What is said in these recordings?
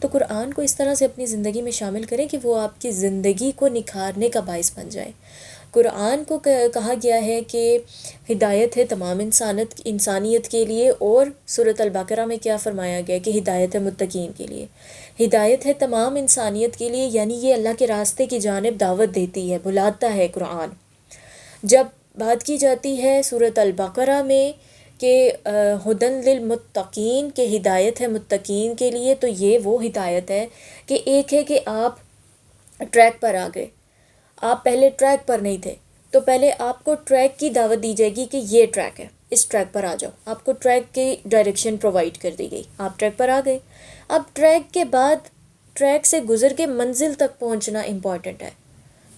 تو قرآن کو اس طرح سے اپنی زندگی میں شامل کریں کہ وہ آپ کی زندگی کو نکھارنے کا باعث بن جائے۔ قرآن کو کہا گیا ہے کہ ہدایت ہے تمام انسانیت کے لیے، اور سورۃ البقرہ میں کیا فرمایا گیا کہ ہدایت ہے متقین کے لیے۔ ہدایت ہے تمام انسانیت کے لیے، یعنی یہ اللہ کے راستے کی جانب دعوت دیتی ہے، بلاتا ہے قرآن۔ جب بات کی جاتی ہے سورۃ البقرہ میں کہ ہدن للمتقین، کہ ہدایت ہے متقین کے لیے، تو یہ وہ ہدایت ہے کہ ایک ہے کہ آپ ٹریک پر آ گئے، آپ پہلے ٹریک پر نہیں تھے، تو پہلے آپ کو ٹریک کی دعوت دی جائے گی کہ یہ ٹریک ہے، اس ٹریک پر آ جاؤ، آپ کو ٹریک کی ڈائریکشن پرووائڈ کر دی گئی، آپ ٹریک پر آ گئے۔ اب ٹریک کے بعد ٹریک سے گزر کے منزل تک پہنچنا امپورٹنٹ ہے،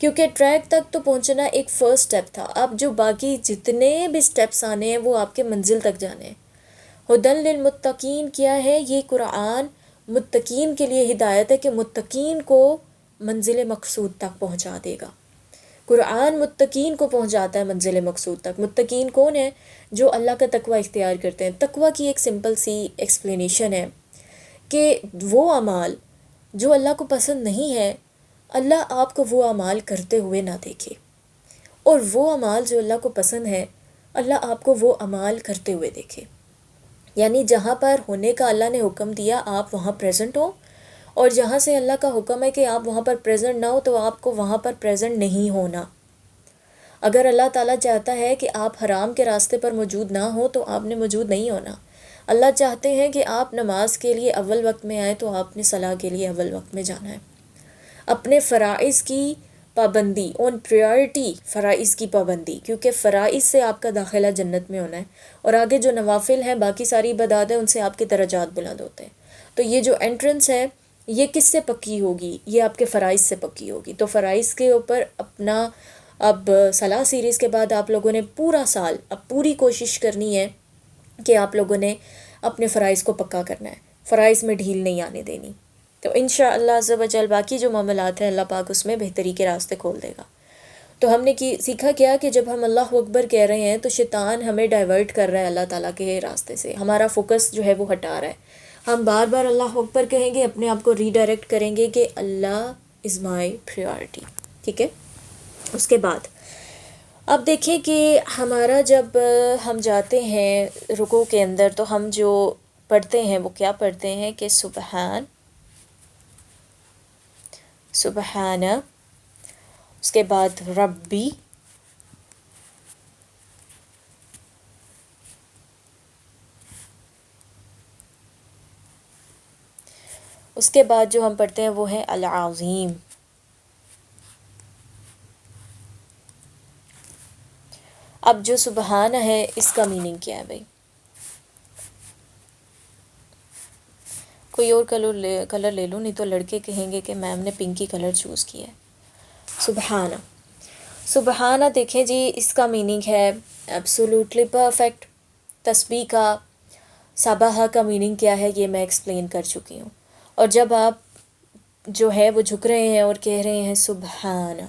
کیونکہ ٹریک تک تو پہنچنا ایک فرسٹ سٹیپ تھا، اب جو باقی جتنے بھی سٹیپس آنے ہیں وہ آپ کے منزل تک جانے ہیں۔ ہدن للمتقین کیا ہے؟ یہ قرآن متقین کے لیے ہدایت ہے کہ متقین کو منزل مقصود تک پہنچا دے گا۔ قرآن متقین کو پہنچاتا ہے منزل مقصود تک۔ متقین کون ہے؟ جو اللہ کا تقوی اختیار کرتے ہیں۔ تقوی کی ایک سمپل سی ایکسپلینیشن ہے کہ وہ اعمال جو اللہ کو پسند نہیں ہے، اللہ آپ کو وہ اعمال کرتے ہوئے نہ دیکھے، اور وہ اعمال جو اللہ کو پسند ہے، اللہ آپ کو وہ اعمال کرتے ہوئے دیکھے۔ یعنی جہاں پر ہونے کا اللہ نے حکم دیا آپ وہاں پریزنٹ ہو، اور جہاں سے اللہ کا حکم ہے کہ آپ وہاں پر پریزنٹ نہ ہو تو آپ کو وہاں پر پریزنٹ نہیں ہونا۔ اگر اللہ تعالیٰ چاہتا ہے کہ آپ حرام کے راستے پر موجود نہ ہو تو آپ نے موجود نہیں ہونا۔ اللہ چاہتے ہیں کہ آپ نماز کے لیے اول وقت میں آئے تو آپ نے صلاح کے لیے اول وقت میں جانا ہے۔ اپنے فرائض کی پابندی، اون پریورٹی فرائض کی پابندی، کیونکہ فرائض سے آپ کا داخلہ جنت میں ہونا ہے، اور آگے جو نوافل ہیں، باقی ساری عبادات ہیں، ان سے آپ کے درجات بلند ہوتے ہیں۔ تو یہ جو انٹرنس ہے یہ کس سے پکی ہوگی؟ یہ آپ کے فرائض سے پکی ہوگی۔ تو فرائض کے اوپر اپنا، اب صلاح سیریز کے بعد آپ لوگوں نے پورا سال اب پوری کوشش کرنی ہے کہ آپ لوگوں نے اپنے فرائض کو پکا کرنا ہے، فرائض میں ڈھیل نہیں آنے دینی۔ تو انشاءاللہ عز و جل باقی جو معاملات ہیں اللہ پاک اس میں بہتری کے راستے کھول دے گا۔ تو ہم نے سیکھا کیا کہ جب ہم اللہ اکبر کہہ رہے ہیں تو شیطان ہمیں ڈائیورٹ کر رہا ہے اللہ تعالیٰ کے راستے سے، ہمارا فوکس جو ہے وہ ہٹا رہا ہے۔ ہم بار بار اللہ اکبر کہیں گے، اپنے آپ کو ری ڈائریکٹ کریں گے کہ اللہ از مائی پریورٹی، ٹھیک ہے؟ اس کے بعد اب دیکھیں کہ ہمارا جب ہم جاتے ہیں رکوع کے اندر تو ہم جو پڑھتے ہیں وہ کیا پڑھتے ہیں کہ سبحان، اس کے بعد ربی، اس کے بعد جو ہم پڑھتے ہیں وہ ہے العظیم۔ اب جو سبحان ہے اس کا میننگ کیا ہے بھائی؟ کوئی اور کلر لے لوں، نہیں تو لڑکے کہیں گے کہ میم نے پنکی کلر چوز کیا ہے۔ سبحانہ، سبحانہ دیکھیں جی اس کا میننگ ہے ایبسولوٹلی پرفیکٹ۔ تسبیح کا، سبحہ کا میننگ کیا ہے یہ میں ایکسپلین کر چکی ہوں۔ اور جب آپ جو ہے وہ جھک رہے ہیں اور کہہ رہے ہیں سبحانہ،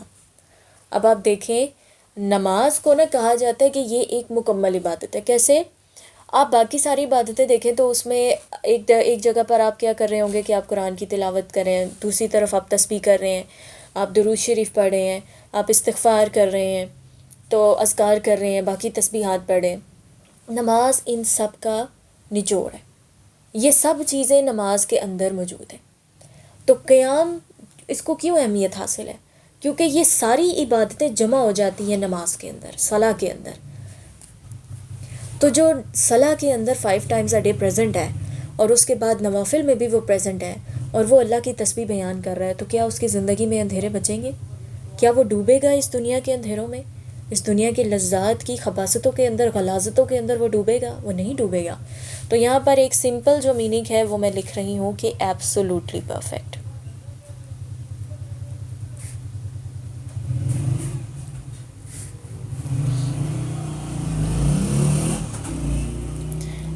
اب آپ دیکھیں نماز کو نہ کہا جاتا ہے کہ یہ ایک مکمل عبادت ہے۔ کیسے؟ آپ باقی ساری عبادتیں دیکھیں تو اس میں ایک جگہ پر آپ کیا کر رہے ہوں گے کہ آپ قرآن کی تلاوت کر رہے ہیں، دوسری طرف آپ تسبیح کر رہے ہیں، آپ درود شریف پڑھ رہے ہیں، آپ استغفار کر رہے ہیں، تو اذکار کر رہے ہیں، باقی تسبیحات پڑھ رہے ہیں۔ نماز ان سب کا نچوڑ ہے، یہ سب چیزیں نماز کے اندر موجود ہیں۔ تو قیام اس کو کیوں اہمیت حاصل ہے؟ کیونکہ یہ ساری عبادتیں جمع ہو جاتی ہیں نماز کے اندر، صلاح کے اندر۔ تو جو صلاح کے اندر 5 ٹائمز اے ڈے پریزنٹ ہے، اور اس کے بعد نوافل میں بھی وہ پریزنٹ ہے، اور وہ اللہ کی تسبیح بیان کر رہا ہے، تو کیا اس کی زندگی میں اندھیرے بچیں گے؟ کیا وہ ڈوبے گا اس دنیا کے اندھیروں میں؟ اس دنیا کی لذات کی خباثتوں کے اندر، غلاظتوں کے اندر وہ ڈوبے گا؟ وہ نہیں ڈوبے گا۔ تو یہاں پر ایک سمپل جو میننگ ہے وہ میں لکھ رہی ہوں کہ ایبسولوٹلی پرفیکٹ۔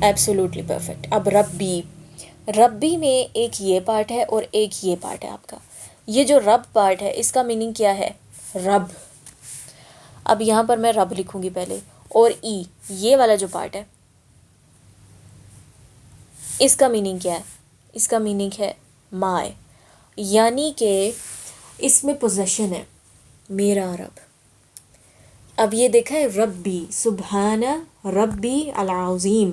Absolutely perfect. اب ربی میں ایک یہ پارٹ ہے اور ایک یہ پارٹ ہے آپ کا۔ یہ جو رب پارٹ ہے اس کا میننگ کیا ہے؟ رب۔ اب یہاں پر میں رب لکھوں گی پہلے، اور یہ والا جو پارٹ ہے اس کا میننگ کیا ہے؟ اس کا میننگ ہے مائے، یعنی کہ اس میں پوزیشن ہے میرا رب. اب یہ دیکھا ہے ربی، سبحان ربی العظیم.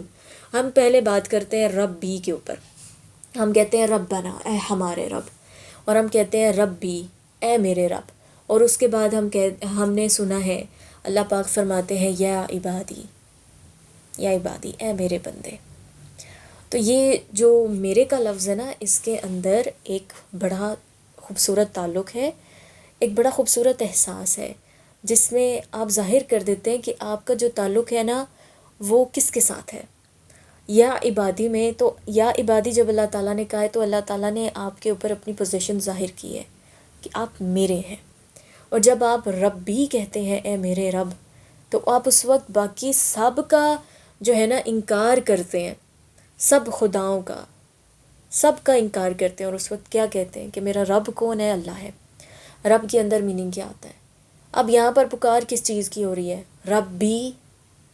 ہم پہلے بات کرتے ہیں ربی کے اوپر، ہم کہتے ہیں ربنا اے ہمارے رب، اور ہم کہتے ہیں ربی اے میرے رب. اور اس کے بعد ہم نے سنا ہے اللہ پاک فرماتے ہیں یا عبادی، یا عبادی اے میرے بندے. تو یہ جو میرے کا لفظ ہے نا، اس کے اندر ایک بڑا خوبصورت تعلق ہے، ایک بڑا خوبصورت احساس ہے، جس میں آپ ظاہر کر دیتے ہیں کہ آپ کا جو تعلق ہے نا وہ کس کے ساتھ ہے. یا عبادی میں تو یا عبادی جب اللہ تعالیٰ نے کہا ہے تو اللہ تعالیٰ نے آپ کے اوپر اپنی پوزیشن ظاہر کی ہے کہ آپ میرے ہیں. اور جب آپ ربی کہتے ہیں اے میرے رب، تو آپ اس وقت باقی سب کا جو ہے نا انکار کرتے ہیں، سب خداؤں کا، سب کا انکار کرتے ہیں. اور اس وقت کیا کہتے ہیں کہ میرا رب کون ہے؟ اللہ ہے. رب کے اندر میننگ کیا آتا ہے؟ اب یہاں پر پکار کس چیز کی ہو رہی ہے؟ ربی،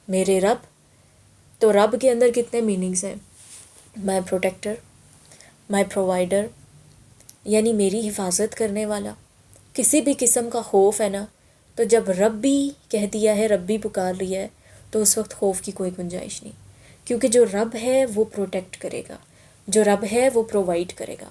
میرے رب. تو رب کے اندر کتنے میننگز ہیں؟ مائی پروٹیکٹر، مائی پرووائڈر، یعنی میری حفاظت کرنے والا. کسی بھی قسم کا خوف ہے نا، تو جب ربی کہہ دیا ہے، ربی پکار لیا ہے، تو اس وقت خوف کی کوئی گنجائش نہیں، کیونکہ جو رب ہے وہ پروٹیکٹ کرے گا، جو رب ہے وہ پرووائڈ کرے گا،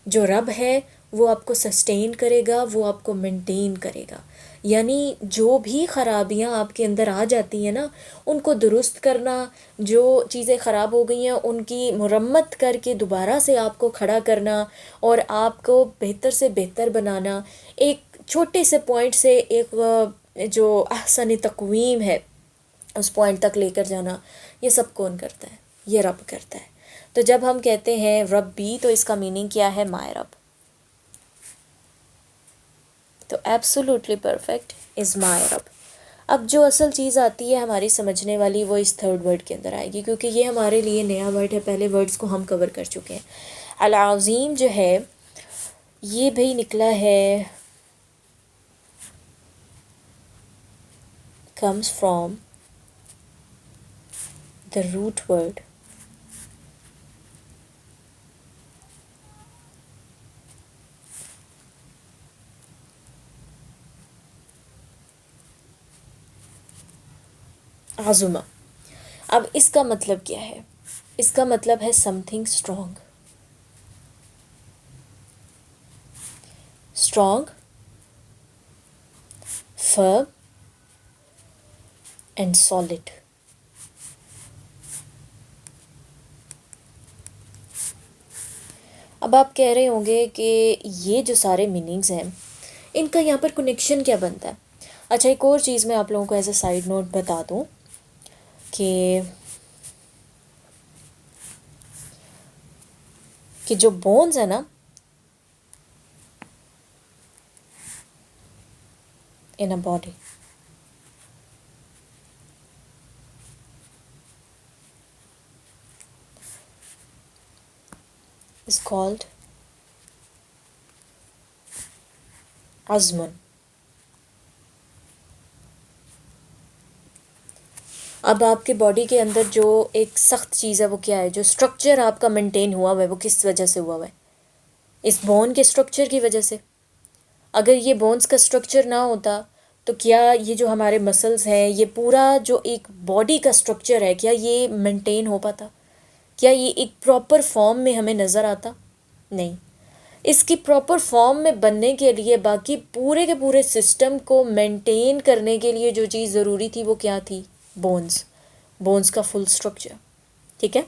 جو رب ہے وہ آپ کو سسٹین کرے گا، وہ آپ کو مینٹین کرے گا. یعنی جو بھی خرابیاں آپ کے اندر آ جاتی ہیں نا، ان کو درست کرنا، جو چیزیں خراب ہو گئی ہیں ان کی مرمت کر کے دوبارہ سے آپ کو کھڑا کرنا، اور آپ کو بہتر سے بہتر بنانا، ایک چھوٹے سے پوائنٹ سے ایک جو احسن تقویم ہے اس پوائنٹ تک لے کر جانا، یہ سب کون کرتا ہے؟ یہ رب کرتا ہے. تو جب ہم کہتے ہیں ربی، تو اس کا میننگ کیا ہے؟ مائے رب. تو ایبسولوٹلی پرفیکٹ از مائی رب. اب جو اصل چیز آتی ہے ہماری سمجھنے والی، وہ اس تھرڈ ورڈ کے اندر آئے گی، کیونکہ یہ ہمارے لیے نیا ورڈ ہے. پہلے ورڈز کو ہم کور کر چکے ہیں. العظیم جو ہے یہ بھئی نکلا ہے، comes from the root word عظمہ. اب اس کا مطلب کیا ہے؟ اس کا مطلب ہے some thing strong. Strong, firm and solid. اب آپ کہہ رہے ہوں گے کہ یہ جو سارے میننگز ہیں ان کا یہاں پر کنیکشن کیا بنتا ہے؟ اچھا، ایک اور چیز میں آپ لوگوں کو ایز اے سائیڈ نوٹ بتا دوں کہ جو بونز ہے نا in a body, is called عظم. اب آپ کے باڈی کے اندر جو ایک سخت چیز ہے وہ کیا ہے؟ جو اسٹرکچر آپ کا مینٹین ہوا ہوا ہے وہ کس وجہ سے ہوا ہوا ہے؟ اس بون کے اسٹرکچر کی وجہ سے. اگر یہ بونز کا اسٹرکچر نہ ہوتا تو کیا یہ جو ہمارے مسلز ہیں، یہ پورا جو ایک باڈی کا اسٹرکچر ہے، کیا یہ مینٹین ہو پاتا؟ کیا یہ ایک پراپر فارم میں ہمیں نظر آتا؟ نہیں. اس کی پراپر فارم میں بننے کے لیے، باقی پورے کے پورے سسٹم کو مینٹین کرنے کے لیے جو چیز ضروری تھی وہ کیا تھی؟ بونز کا فل اسٹرکچر. ٹھیک ہے.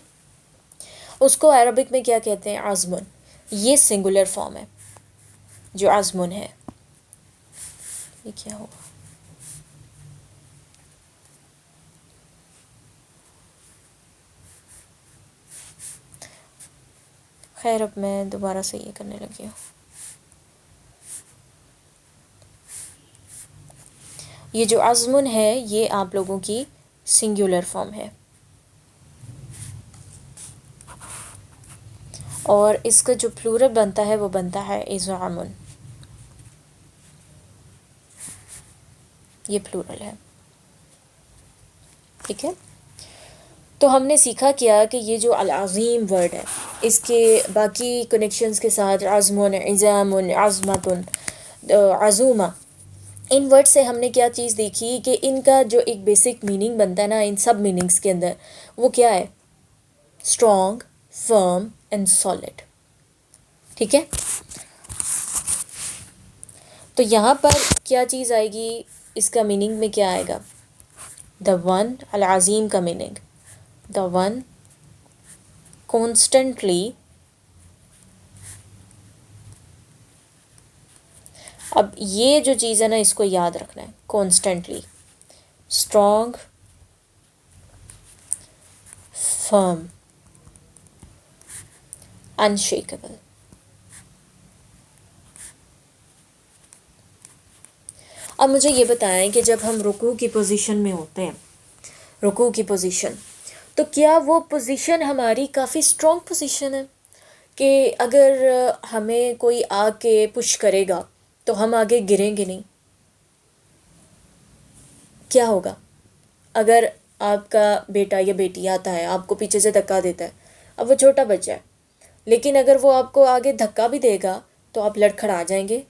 اس کو عربک میں کیا کہتے ہیں؟ عظمن. یہ سنگولر فارم ہے جو عظمن ہے. یہ کیا ہوگا؟ خیر، اب میں دوبارہ سے یہ کرنے لگی ہوں. یہ جو عظمن ہے یہ آپ لوگوں کی سنگولر فارم ہے، اور اس کا جو پلورل بنتا ہے وہ بنتا ہے عظامن. یہ پلورل ہے. ٹھیک ہے. تو ہم نے سیکھا کیا کہ یہ جو العظیم ورڈ ہے اس کے باقی کنیکشنز کے ساتھ عزم، عظام، عظمت، عزومہ، ان ورڈ سے ہم نے کیا چیز دیکھی کہ ان کا جو ایک بیسک میننگ بنتا ہے نا ان سب میننگز کے اندر، وہ کیا ہے؟ Strong, firm and solid. ٹھیک ہے، تو یہاں پر کیا چیز آئے گی؟ اس کا میننگ میں کیا آئے گا؟ دا ون، العظیم کا میننگ دا ون کانسٹنٹلی. اب یہ جو چیز ہے نا اس کو یاد رکھنا ہے، کانسٹنٹلی، اسٹرانگ، فرم، انشیکیبل. اب مجھے یہ بتائیں کہ جب ہم رکوع کی پوزیشن میں ہوتے ہیں، رکوع کی پوزیشن، تو کیا وہ پوزیشن ہماری کافی اسٹرانگ پوزیشن ہے کہ اگر ہمیں کوئی آ کے پش کرے گا تو ہم آگے گریں گے نہیں؟ کیا ہوگا اگر آپ کا بیٹا یا بیٹی آتا ہے آپ کو پیچھے سے دھکا دیتا ہے؟ اب وہ چھوٹا بچہ ہے، لیکن اگر وہ آپ کو آگے دھکا بھی دے گا تو آپ لڑکھڑا جائیں گے،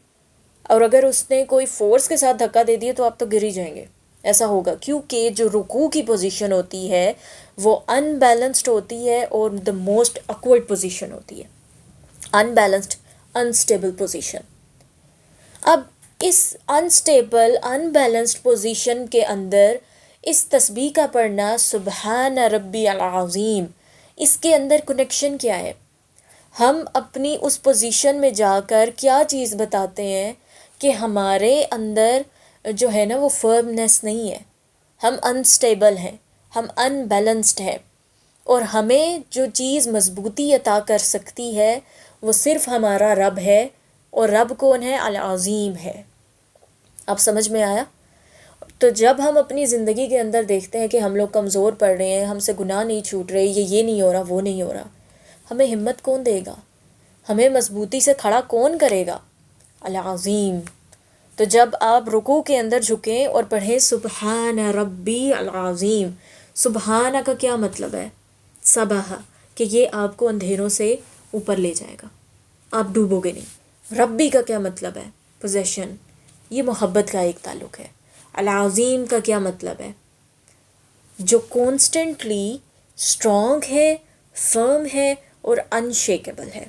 اور اگر اس نے کوئی فورس کے ساتھ دھکا دے دیا تو آپ تو گر ہی جائیں گے. ایسا ہوگا کیونکہ جو رکوع کی پوزیشن ہوتی ہے وہ ان بیلنسڈ ہوتی ہے اور دا موسٹ awkward پوزیشن ہوتی ہے، ان بیلنسڈ، انسٹیبل پوزیشن. اب اس انسٹیبل، ان بیلنسڈ پوزیشن کے اندر اس تسبیح کا پڑھنا سبحان ربی العظیم، اس کے اندر کنیکشن کیا ہے؟ ہم اپنی اس پوزیشن میں جا کر کیا چیز بتاتے ہیں کہ ہمارے اندر جو ہے نا وہ فرمنس نہیں ہے، ہم انسٹیبل ہیں، ہم ان بیلنسڈ ہیں، اور ہمیں جو چیز مضبوطی عطا کر سکتی ہے وہ صرف ہمارا رب ہے، اور رب کون ہے؟ العظیم ہے. اب سمجھ میں آیا؟ تو جب ہم اپنی زندگی کے اندر دیکھتے ہیں کہ ہم لوگ کمزور پڑ رہے ہیں، ہم سے گناہ نہیں چھوٹ رہے، یہ نہیں ہو رہا، وہ نہیں ہو رہا، ہمیں ہمت کون دے گا؟ ہمیں مضبوطی سے کھڑا کون کرے گا؟ العظیم. تو جب آپ رکوع کے اندر جھکیں اور پڑھیں سبحان ربی العظیم، سبحان کا کیا مطلب ہے؟ سبح، کہ یہ آپ کو اندھیروں سے اوپر لے جائے گا، آپ ڈوبو گے نہیں. ربی کا کیا مطلب ہے؟ پوزیشن، یہ محبت کا ایک تعلق ہے. العظیم کا کیا مطلب ہے؟ جو کانسٹنٹلی اسٹرانگ ہے، فرم ہے اور انشیکیبل ہے.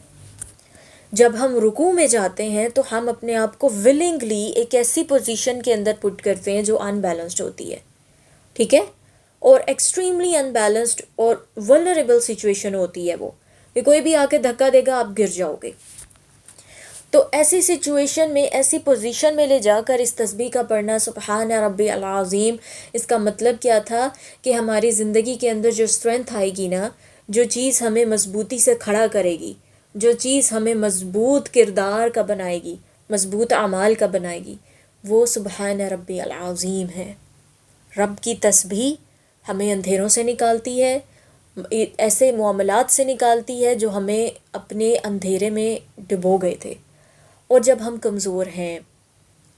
جب ہم رکوع میں جاتے ہیں تو ہم اپنے آپ کو ولنگلی ایک ایسی پوزیشن کے اندر پٹ کرتے ہیں جو ان بیلنسڈ ہوتی ہے. ٹھیک ہے، اور ایکسٹریملی ان بیلنسڈ اور ولنریبل سچویشن ہوتی ہے وہ، کہ کوئی بھی آ کے دھکا دے گا آپ گر جاؤ گے. تو ایسی سچویشن میں، ایسی پوزیشن میں لے جا کر اس تسبیح کا پڑھنا سبحان ربی العظیم، اس کا مطلب کیا تھا کہ ہماری زندگی کے اندر جو اسٹرینتھ آئے گی نا، جو چیز ہمیں مضبوطی سے کھڑا کرے گی، جو چیز ہمیں مضبوط کردار کا بنائے گی، مضبوط اعمال کا بنائے گی، وہ سبحان ربی العظیم ہے. رب کی تسبیح ہمیں اندھیروں سے نکالتی ہے، ایسے معاملات سے نکالتی ہے جو ہمیں اپنے اندھیرے میں ڈبو گئے تھے. اور جب ہم کمزور ہیں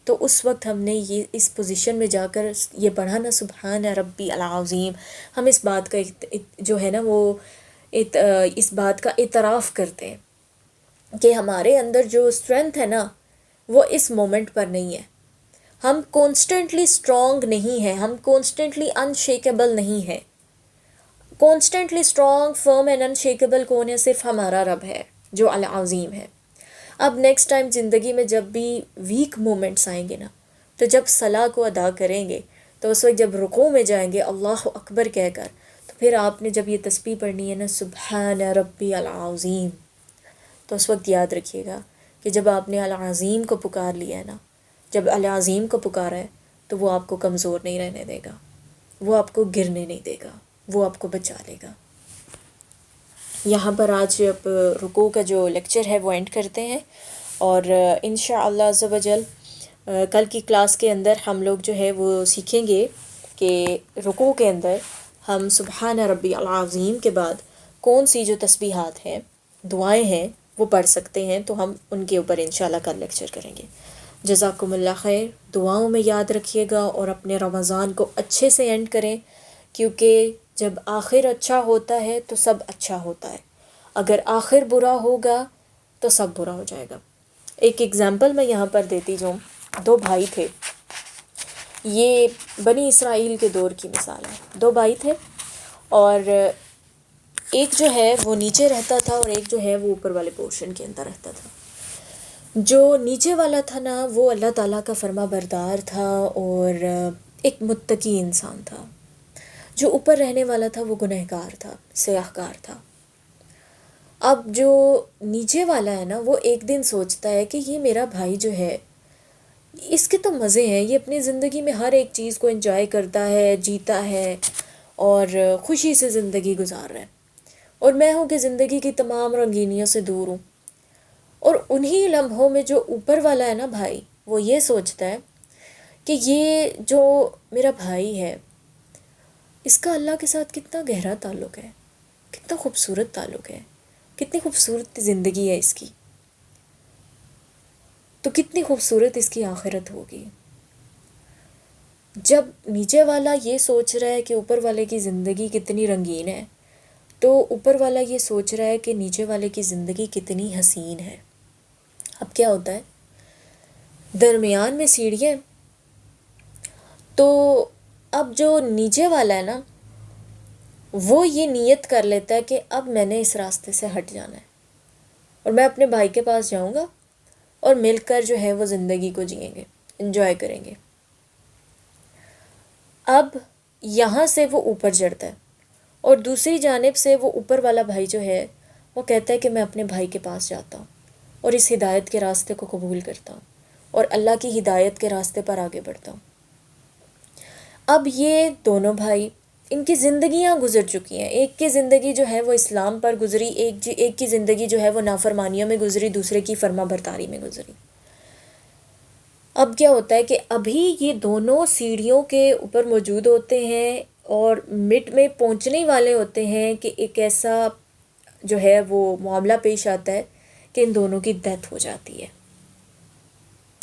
تو اس وقت ہم نے یہ اس پوزیشن میں جا کر یہ پڑھا نا سبحان ربی العظیم، ہم اس بات کا جو ہے نا وہ اس بات کا اعتراف کرتے ہیں کہ ہمارے اندر جو اسٹرینتھ ہے نا وہ اس مومنٹ پر نہیں ہے. ہم کانسٹنٹلی اسٹرانگ نہیں ہیں، ہم کانسٹنٹلی انشیکیبل نہیں ہیں. کانسٹنٹلی اسٹرانگ، فرم اینڈ انشیکیبل کون ہے؟ صرف ہمارا رب ہے جو العظیم ہے. اب نیکسٹ ٹائم زندگی میں جب بھی ویک مومنٹس آئیں گے نا، تو جب صلاح کو ادا کریں گے تو اس وقت جب رکوع میں جائیں گے اللہ اکبر کہہ کر، تو پھر آپ نے جب یہ تسبیح پڑھنی ہے نا سبحان ربی العظیم، تو اس وقت یاد رکھیے گا کہ جب آپ نے العظیم کو پکار لیا ہے نا، جب العظیم کو پکارا ہے تو وہ آپ کو کمزور نہیں رہنے دے گا، وہ آپ کو گرنے نہیں دے گا، وہ آپ کو بچا لے گا. یہاں پر آج اب رکوع کا جو لیکچر ہے وہ اینڈ کرتے ہیں، اور انشاءاللہ عز و جل کل کی کلاس کے اندر ہم لوگ جو ہے وہ سیکھیں گے کہ رکوع کے اندر ہم سبحان ربی العظیم کے بعد کون سی جو تسبیحات ہیں، دعائیں ہیں، وہ پڑھ سکتے ہیں. تو ہم ان کے اوپر انشاءاللہ کل لیکچر کریں گے. جزاکم اللہ خیر. دعاؤں میں یاد رکھیے گا اور اپنے رمضان کو اچھے سے اینڈ کریں، کیونکہ جب آخر اچھا ہوتا ہے تو سب اچھا ہوتا ہے، اگر آخر برا ہوگا تو سب برا ہو جائے گا۔ ایک ایگزامپل میں یہاں پر دیتی جاؤں، دو بھائی تھے، یہ بنی اسرائیل کے دور کی مثال ہے۔ دو بھائی تھے اور ایک جو ہے وہ نیچے رہتا تھا اور ایک جو ہے وہ اوپر والے پورشن کے اندر رہتا تھا۔ جو نیچے والا تھا نا وہ اللہ تعالیٰ کا فرما بردار تھا اور ایک متقی انسان تھا۔ جو اوپر رہنے والا تھا وہ گنہگار تھا، سیاہ کار تھا۔ اب جو نیچے والا ہے نا وہ ایک دن سوچتا ہے کہ یہ میرا بھائی جو ہے اس کے تو مزے ہیں، یہ اپنی زندگی میں ہر ایک چیز کو انجوائے کرتا ہے، جیتا ہے اور خوشی سے زندگی گزار رہا ہے، اور میں ہوں کہ زندگی کی تمام رنگینیوں سے دور ہوں۔ اور انہی لمحوں میں جو اوپر والا ہے نا بھائی، وہ یہ سوچتا ہے کہ یہ جو میرا بھائی ہے اس کا اللہ کے ساتھ کتنا گہرا تعلق ہے، کتنا خوبصورت تعلق ہے، کتنی خوبصورت زندگی ہے اس کی، تو کتنی خوبصورت اس کی آخرت ہوگی۔ جب نیچے والا یہ سوچ رہا ہے کہ اوپر والے کی زندگی کتنی رنگین ہے، تو اوپر والا یہ سوچ رہا ہے کہ نیچے والے کی زندگی کتنی حسین ہے۔ اب کیا ہوتا ہے، درمیان میں سیڑھیاں، تو اب جو نیچے والا ہے نا وہ یہ نیت کر لیتا ہے کہ اب میں نے اس راستے سے ہٹ جانا ہے اور میں اپنے بھائی کے پاس جاؤں گا اور مل کر جو ہے وہ زندگی کو جئیں گے، انجوائے کریں گے۔ اب یہاں سے وہ اوپر چڑھتا ہے اور دوسری جانب سے وہ اوپر والا بھائی جو ہے وہ کہتا ہے کہ میں اپنے بھائی کے پاس جاتا ہوں اور اس ہدایت کے راستے کو قبول کرتا ہوں اور اللہ کی ہدایت کے راستے پر آگے بڑھتا ہوں۔ اب یہ دونوں بھائی، ان کی زندگیاں گزر چکی ہیں، ایک کی زندگی جو ہے وہ اسلام پر گزری، ایک کی زندگی جو ہے وہ نافرمانیوں میں گزری، دوسرے کی فرما برداری میں گزری۔ اب کیا ہوتا ہے کہ ابھی یہ دونوں سیڑھیوں کے اوپر موجود ہوتے ہیں اور مڈ میں پہنچنے والے ہوتے ہیں کہ ایک ایسا جو ہے وہ معاملہ پیش آتا ہے کہ ان دونوں کی ڈیتھ ہو جاتی ہے،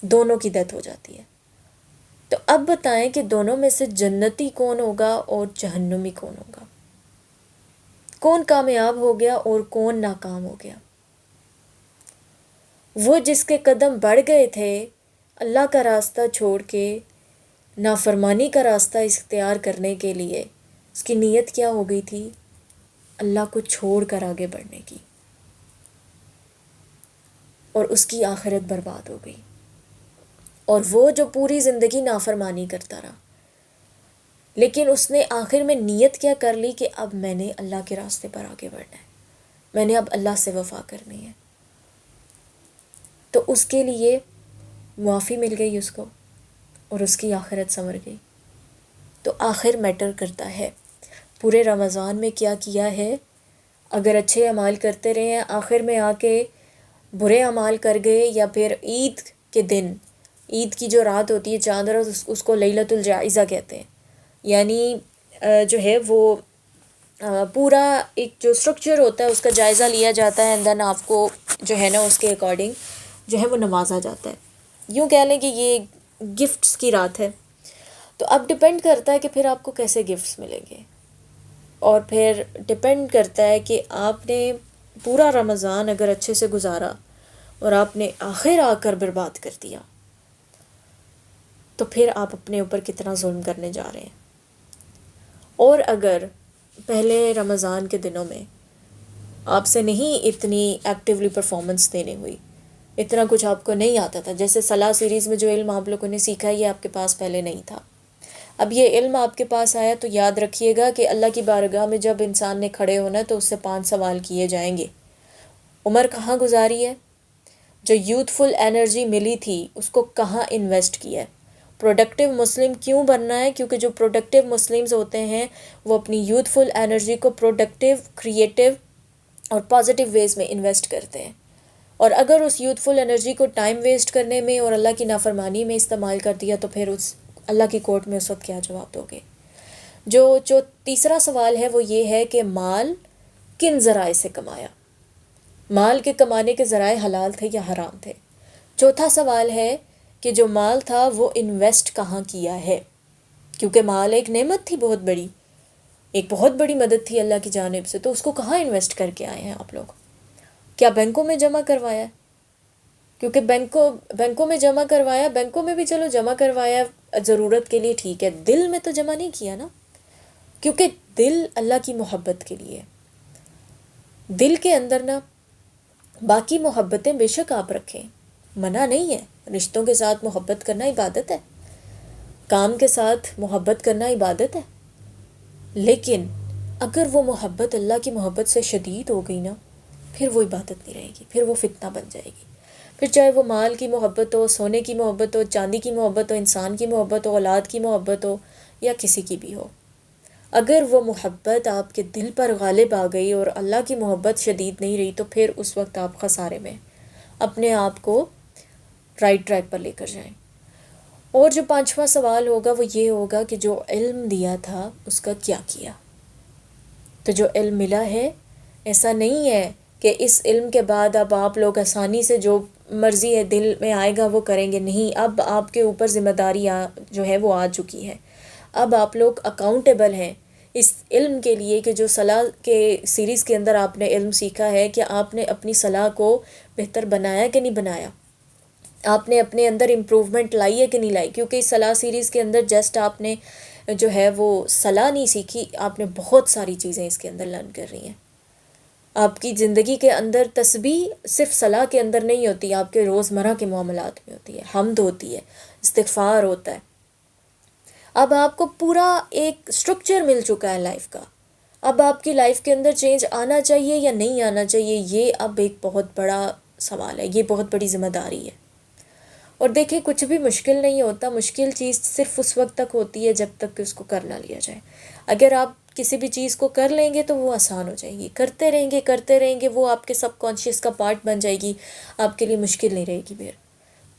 دونوں کی ڈیتھ ہو جاتی ہے۔ تو اب بتائیں کہ دونوں میں سے جنتی کون ہوگا اور جہنمی کون ہوگا، کون کامیاب ہو گیا اور کون ناکام ہو گیا؟ وہ جس کے قدم بڑھ گئے تھے اللہ کا راستہ چھوڑ کے نافرمانی کا راستہ اختیار کرنے کے لیے، اس کی نیت کیا ہو گئی تھی؟ اللہ کو چھوڑ کر آگے بڑھنے کی، اور اس کی آخرت برباد ہو گئی۔ اور وہ جو پوری زندگی نافرمانی کرتا رہا، لیکن اس نے آخر میں نیت کیا کر لی کہ اب میں نے اللہ کے راستے پر آگے بڑھنا ہے، میں نے اب اللہ سے وفا کرنی ہے، تو اس کے لیے معافی مل گئی اس کو اور اس کی آخرت سنور گئی۔ تو آخر میٹر کرتا ہے، پورے رمضان میں کیا کیا ہے، اگر اچھے اعمال کرتے رہے ہیں، آخر میں آ کے برے اعمال کر گئے، یا پھر عید کے دن، عید کی جو رات ہوتی ہے چاند رات، اس کو لیلۃ الجائزہ کہتے ہیں، یعنی جو ہے وہ پورا ایک جو اسٹرکچر ہوتا ہے اس کا جائزہ لیا جاتا ہے، دین آپ کو جو ہے نا اس کے اکارڈنگ جو ہے وہ نوازا جاتا ہے۔ یوں کہہ لیں کہ یہ گفٹس کی رات ہے۔ تو اب ڈپینڈ کرتا ہے کہ پھر آپ کو کیسے گفٹس ملیں گے، اور پھر ڈپینڈ کرتا ہے کہ آپ نے پورا رمضان اگر اچھے سے گزارا اور آپ نے آخر آ کر برباد کر دیا، تو پھر آپ اپنے اوپر کتنا ظلم کرنے جا رہے ہیں۔ اور اگر پہلے رمضان کے دنوں میں آپ سے نہیں اتنی ایکٹیولی پرفارمنس دینے ہوئی، اتنا کچھ آپ کو نہیں آتا تھا، جیسے صلاح سیریز میں جو علم آپ لوگوں نے سیکھا یہ آپ کے پاس پہلے نہیں تھا، اب یہ علم آپ کے پاس آیا، تو یاد رکھیے گا کہ اللہ کی بارگاہ میں جب انسان نے کھڑے ہونا تو اس سے 5 سوال کیے جائیں گے۔ عمر کہاں گزاری ہے؟ جو یوتھفل انرجی ملی تھی اس کو کہاں انویسٹ کیا ہے؟ پروڈکٹیو مسلم کیوں بننا ہے؟ کیونکہ جو پروڈکٹیو مسلمز ہوتے ہیں وہ اپنی یوتھفل انرجی کو پروڈکٹیو، کریٹیو اور پازیٹیو ویز میں انویسٹ کرتے ہیں، اور اگر اس یوتھفل انرجی کو ٹائم ویسٹ کرنے میں اور اللہ کی نافرمانی میں استعمال کر دیا تو پھر اس اللہ کی کورٹ میں اس وقت کیا جواب دو گے؟ جو تیسرا سوال ہے وہ یہ ہے کہ مال کن ذرائع سے کمایا، مال کے کمانے کے ذرائع حلال تھے یا حرام تھے؟ چوتھا سوال ہے کہ جو مال تھا وہ انویسٹ کہاں کیا ہے، کیونکہ مال ایک نعمت تھی بہت بڑی، ایک بہت بڑی مدد تھی اللہ کی جانب سے، تو اس کو کہاں انویسٹ کر کے آئے ہیں آپ لوگ؟ کیا بینکوں میں جمع کروایا؟ کیونکہ بینکوں میں جمع کروایا، بینکوں میں بھی چلو جمع کروایا ضرورت کے لیے ٹھیک ہے، دل میں تو جمع نہیں کیا نا، کیونکہ دل اللہ کی محبت کے لیے، دل کے اندر نا باقی محبتیں بے شک آپ رکھیں، منع نہیں ہے، رشتوں کے ساتھ محبت کرنا عبادت ہے، کام کے ساتھ محبت کرنا عبادت ہے، لیکن اگر وہ محبت اللہ کی محبت سے شدید ہو گئی نا، پھر وہ عبادت نہیں رہے گی، پھر وہ فتنہ بن جائے گی، پھر چاہے وہ مال کی محبت ہو، سونے کی محبت ہو، چاندی کی محبت ہو، انسان کی محبت ہو، اولاد کی محبت ہو، یا کسی کی بھی ہو، اگر وہ محبت آپ کے دل پر غالب آ گئی اور اللہ کی محبت شدید نہیں رہی، تو پھر اس وقت آپ خسارے میں اپنے آپ کو رائٹ ٹریک پر لے کر جائیں۔ اور جو پانچواں سوال ہوگا وہ یہ ہوگا کہ جو علم دیا تھا اس کا کیا کیا؟ تو جو علم ملا ہے، ایسا نہیں ہے کہ اس علم کے بعد اب آپ لوگ آسانی سے جو مرضی ہے دل میں آئے گا وہ کریں گے، نہیں، اب آپ کے اوپر ذمہ داری جو ہے وہ آ چکی ہے، اب آپ لوگ اکاؤنٹیبل ہیں اس علم کے لیے کہ جو صلاح کے سیریز کے اندر آپ نے علم سیکھا ہے کہ آپ نے اپنی صلاح کو بہتر بنایا کہ نہیں بنایا، آپ نے اپنے اندر امپروومنٹ لائی ہے کہ نہیں لائی، کیونکہ اس صلاح سیریز کے اندر جسٹ آپ نے جو ہے وہ صلاح نہیں سیکھی، آپ نے بہت ساری چیزیں اس کے اندر لرن کر رہی ہیں۔ آپ کی زندگی کے اندر تسبیح صرف صلاح کے اندر نہیں ہوتی، آپ کے روزمرہ کے معاملات میں ہوتی ہے، حمد ہوتی ہے، استغفار ہوتا ہے۔ اب آپ کو پورا ایک سٹرکچر مل چکا ہے لائف کا، اب آپ کی لائف کے اندر چینج آنا چاہیے یا نہیں آنا چاہیے، یہ اب ایک بہت بڑا سوال ہے، یہ بہت بڑی ذمہ داری ہے۔ اور دیکھیں کچھ بھی مشکل نہیں ہوتا، مشکل چیز صرف اس وقت تک ہوتی ہے جب تک کہ اس کو کر نہ لیا جائے۔ اگر آپ کسی بھی چیز کو کر لیں گے تو وہ آسان ہو جائے گی، کرتے رہیں گے، وہ آپ کے سب کانشیس کا پارٹ بن جائے گی، آپ کے لیے مشکل نہیں رہے گی پھر۔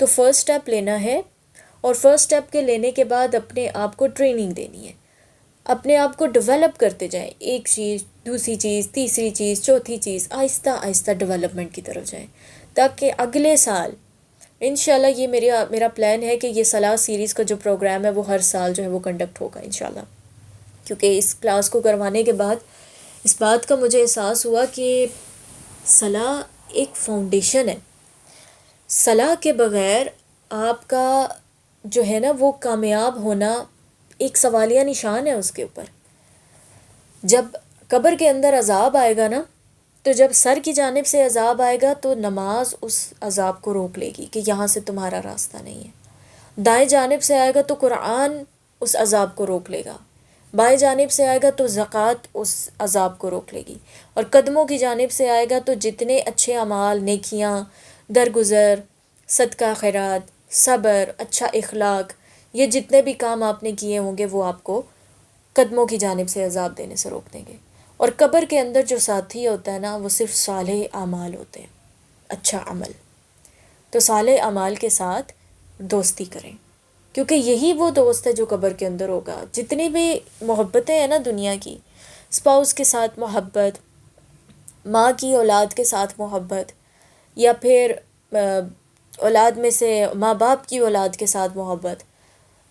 تو فرسٹ سٹیپ لینا ہے، اور فرسٹ سٹیپ کے لینے کے بعد اپنے آپ کو ٹریننگ دینی ہے، اپنے آپ کو ڈیولپ کرتے جائیں، ایک چیز، دوسری چیز، تیسری چیز، چوتھی چیز، آہستہ آہستہ ڈیولپمنٹ کی طرف جائیں، تاکہ اگلے سال انشاءاللہ، یہ میرا پلان ہے کہ یہ صلاح سیریز کا جو پروگرام ہے وہ ہر سال جو ہے وہ کنڈکٹ ہوگا انشاءاللہ، کیونکہ اس کلاس کو کروانے کے بعد اس بات کا مجھے احساس ہوا کہ صلاح ایک فاؤنڈیشن ہے، صلاح کے بغیر آپ کا جو ہے نا وہ کامیاب ہونا ایک سوالیہ نشان ہے اس کے اوپر۔ جب قبر کے اندر عذاب آئے گا نا، تو جب سر کی جانب سے عذاب آئے گا تو نماز اس عذاب کو روک لے گی کہ یہاں سے تمہارا راستہ نہیں ہے، دائیں جانب سے آئے گا تو قرآن اس عذاب کو روک لے گا، بائیں جانب سے آئے گا تو زکوٰۃ اس عذاب کو روک لے گی، اور قدموں کی جانب سے آئے گا تو جتنے اچھے اعمال، نیکیاں، درگزر، صدقہ خیرات، صبر، اچھا اخلاق، یہ جتنے بھی کام آپ نے کیے ہوں گے وہ آپ کو قدموں کی جانب سے عذاب دینے سے روک دیں گے۔ اور قبر کے اندر جو ساتھی ہوتا ہے نا وہ صرف صالح اعمال ہوتے ہیں، اچھا عمل۔ تو صالح اعمال کے ساتھ دوستی کریں، کیونکہ یہی وہ دوست ہے جو قبر کے اندر ہوگا۔ جتنی بھی محبتیں ہیں نا دنیا کی، اسپاؤس کے ساتھ محبت، ماں کی اولاد کے ساتھ محبت، یا پھر اولاد میں سے ماں باپ کی اولاد کے ساتھ محبت،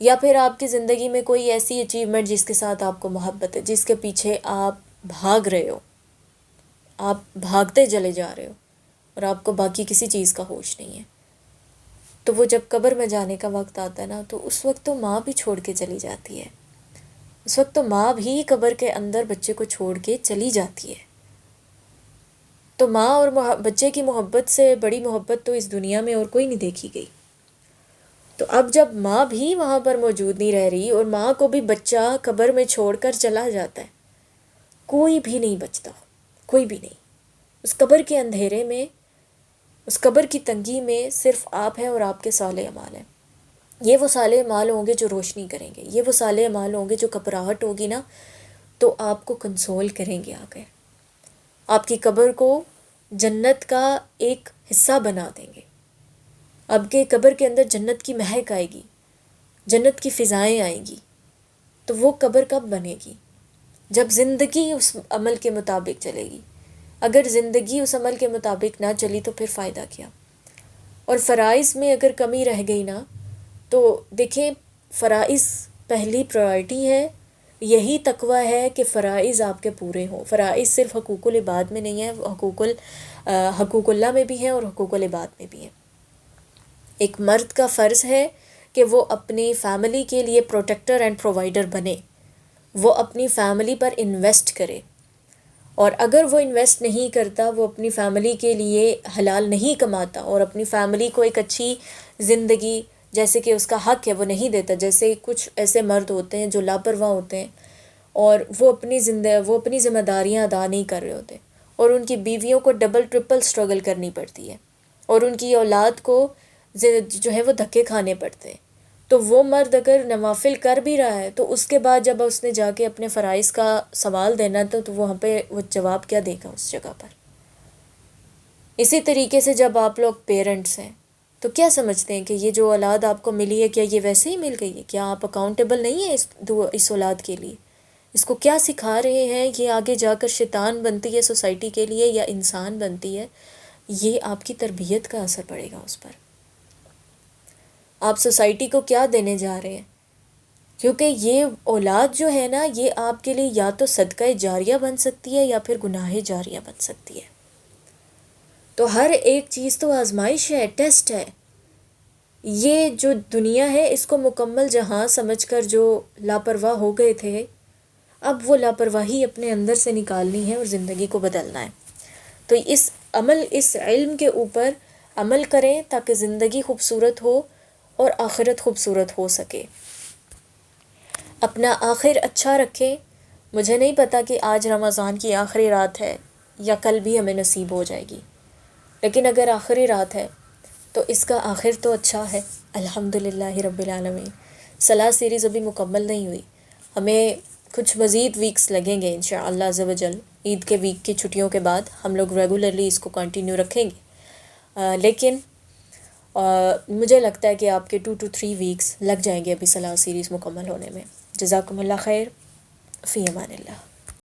یا پھر آپ کی زندگی میں کوئی ایسی اچیومنٹ جس کے ساتھ آپ کو محبت ہے، جس کے پیچھے آپ بھاگ رہے ہو، آپ بھاگتے چلے جا رہے ہو اور آپ کو باقی کسی چیز کا ہوش نہیں ہے، تو وہ جب قبر میں جانے کا وقت آتا ہے نا، تو اس وقت تو ماں بھی چھوڑ کے چلی جاتی ہے، اس وقت تو ماں بھی قبر کے اندر بچے کو چھوڑ کے چلی جاتی ہے۔ تو ماں اور بچے کی محبت سے بڑی محبت تو اس دنیا میں اور کوئی نہیں دیکھی گئی۔ تو اب جب ماں بھی وہاں پر موجود نہیں رہ رہی اور ماں کو بھی بچہ قبر میں چھوڑ کر چلا جاتا ہے، کوئی بھی نہیں بچتا، کوئی بھی نہیں۔ اس قبر کے اندھیرے میں، اس قبر کی تنگی میں صرف آپ ہیں اور آپ کے صالح اعمال ہیں۔ یہ وہ صالح اعمال ہوں گے جو روشنی کریں گے، یہ وہ صالح اعمال ہوں گے جو گھبراہٹ ہوگی نا تو آپ کو کنسول کریں گے، آ کر آپ کی قبر کو جنت کا ایک حصہ بنا دیں گے۔ اب کے قبر کے اندر جنت کی مہک آئے گی، جنت کی فضائیں آئیں گی، تو وہ قبر کب بنے گی؟ جب زندگی اس عمل کے مطابق چلے گی۔ اگر زندگی اس عمل کے مطابق نہ چلی تو پھر فائدہ کیا؟ اور فرائض میں اگر کمی رہ گئی نا، تو دیکھیں فرائض پہلی پرائرٹی ہے، یہی تقوی ہے کہ فرائض آپ کے پورے ہوں. فرائض صرف حقوق العباد میں نہیں ہے، حقوق اللہ میں بھی ہیں اور حقوق العباد میں بھی ہیں. ایک مرد کا فرض ہے کہ وہ اپنی فیملی کے لیے پروٹیکٹر اینڈ پرووائڈر بنے، وہ اپنی فیملی پر انویسٹ کرے، اور اگر وہ انویسٹ نہیں کرتا، وہ اپنی فیملی کے لیے حلال نہیں کماتا اور اپنی فیملی کو ایک اچھی زندگی جیسے کہ اس کا حق ہے وہ نہیں دیتا. جیسے کچھ ایسے مرد ہوتے ہیں جو لاپرواہ ہوتے ہیں اور وہ اپنی ذمہ داریاں ادا نہیں کر رہے ہوتے، اور ان کی بیویوں کو ڈبل ٹرپل سٹرگل کرنی پڑتی ہے، اور ان کی اولاد کو جو ہے وہ دھکے کھانے پڑتے ہیں. تو وہ مرد اگر نوافل کر بھی رہا ہے تو اس کے بعد جب اس نے جا کے اپنے فرائض کا سوال دینا تو وہاں پہ وہ جواب کیا دے گا اس جگہ پر. اسی طریقے سے جب آپ لوگ پیرنٹس ہیں تو کیا سمجھتے ہیں کہ یہ جو اولاد آپ کو ملی ہے کیا یہ ویسے ہی مل گئی ہے؟ کیا آپ اکاؤنٹیبل نہیں ہیں اس اولاد کے لیے؟ اس کو کیا سکھا رہے ہیں؟ یہ آگے جا کر شیطان بنتی ہے سوسائٹی کے لیے یا انسان بنتی ہے؟ یہ آپ کی تربیت کا اثر پڑے گا اس پر. آپ سوسائٹی کو کیا دینے جا رہے ہیں؟ کیونکہ یہ اولاد جو ہے نا، یہ آپ کے لیے یا تو صدقہ جاریہ بن سکتی ہے یا پھر گناہ جاریہ بن سکتی ہے. تو ہر ایک چیز تو آزمائش ہے، ٹیسٹ ہے. یہ جو دنیا ہے اس کو مکمل جہاں سمجھ کر جو لاپرواہ ہو گئے تھے، اب وہ لاپرواہی اپنے اندر سے نکالنی ہے اور زندگی کو بدلنا ہے. تو اس علم کے اوپر عمل کریں تاکہ زندگی خوبصورت ہو اور آخرت خوبصورت ہو سکے. اپنا آخر اچھا رکھیں. مجھے نہیں پتا کہ آج رمضان کی آخری رات ہے یا کل بھی ہمیں نصیب ہو جائے گی، لیکن اگر آخری رات ہے تو اس کا آخر تو اچھا ہے. الحمدللہ رب العالمین. صلاح سیریز ابھی مکمل نہیں ہوئی، ہمیں کچھ مزید ویکس لگیں گے انشاءاللہ عز و جل. عید کے ویک کی چھٹیوں کے بعد ہم لوگ ریگولرلی اس کو کنٹینیو رکھیں گے، لیکن مجھے لگتا ہے کہ آپ کے 2 to 3 ویکس لگ جائیں گے ابھی صلاح سیریز مکمل ہونے میں. جزاکم اللہ خیر، فی امان اللہ.